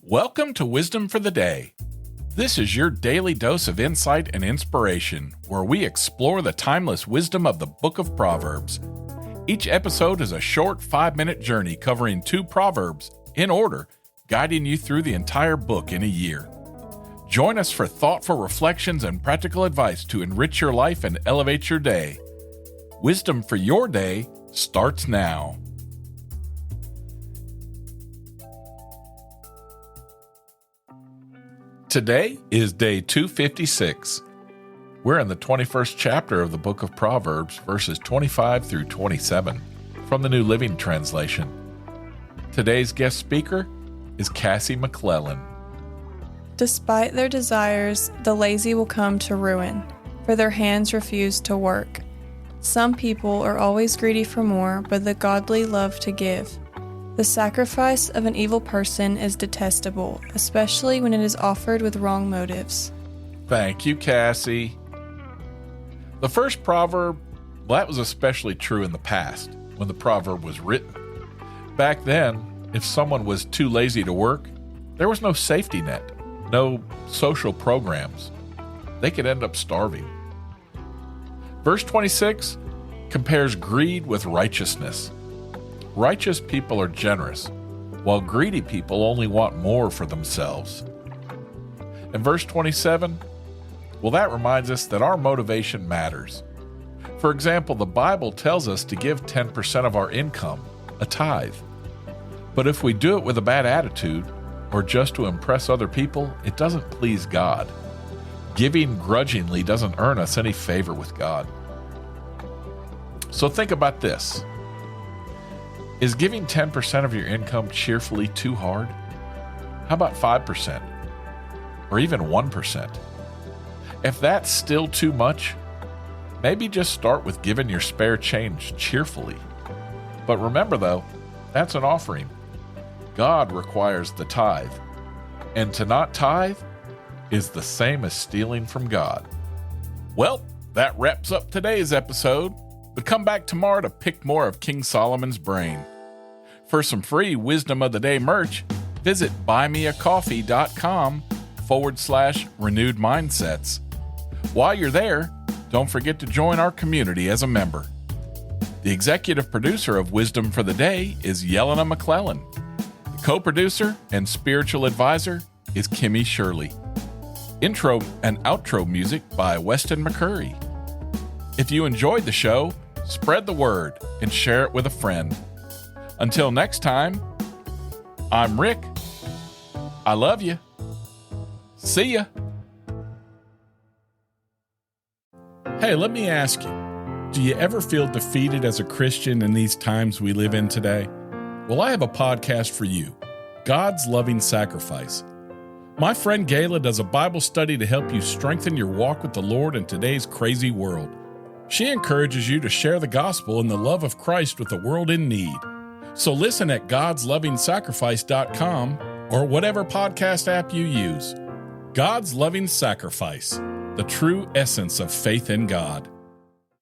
Welcome to Wisdom for the Day. This is your daily dose of insight and inspiration, where we explore the timeless wisdom of the book of Proverbs. Each episode is a short 5-minute journey covering 2 proverbs in order, guiding you through the entire book in a year. Join us for thoughtful reflections and practical advice to enrich your life and elevate your day. Wisdom for your day starts now. Today is day 256. We're in the 21st chapter of the book of Proverbs, verses 25 through 27, from the New Living Translation. Today's guest speaker is Cassie McClellan. Despite their desires, the lazy will come to ruin, for their hands refuse to work. Some people are always greedy for more, but the godly love to give. The sacrifice of an evil person is detestable, especially when it is offered with wrong motives. Thank you, Cassie. The first proverb, that was especially true in the past, when the proverb was written. Back then, if someone was too lazy to work, there was no safety net, no social programs. They could end up starving. Verse 26 compares greed with righteousness. Righteous people are generous, while greedy people only want more for themselves. In verse 27, that reminds us that our motivation matters. For example, the Bible tells us to give 10% of our income, a tithe. But if we do it with a bad attitude, or just to impress other people, it doesn't please God. Giving grudgingly doesn't earn us any favor with God. So think about this. Is giving 10% of your income cheerfully too hard? How about 5%? Or even 1%? If that's still too much, maybe just start with giving your spare change cheerfully. But remember though, that's an offering. God requires the tithe. And to not tithe is the same as stealing from God. Well, that wraps up today's episode. But come back tomorrow to pick more of King Solomon's brain. For some free Wisdom of the Day merch, visit buymeacoffee.com/renewed mindsets. While you're there, don't forget to join our community as a member. The executive producer of Wisdom for the Day is Yelena McClellan. The co-producer and spiritual advisor is Kimmy Shirley. Intro and outro music by Weston McCurry. If you enjoyed the show, spread the word and share it with a friend. Until next time, I'm Rick. I love you. See ya. Hey, let me ask you, do you ever feel defeated as a Christian in these times we live in today? Well, I have a podcast for you, God's Loving Sacrifice. My friend Gayla does a Bible study to help you strengthen your walk with the Lord in today's crazy world. She encourages you to share the gospel and the love of Christ with a world in need. So listen at godslovingsacrifice.com or whatever podcast app you use. God's Loving Sacrifice, the true essence of faith in God.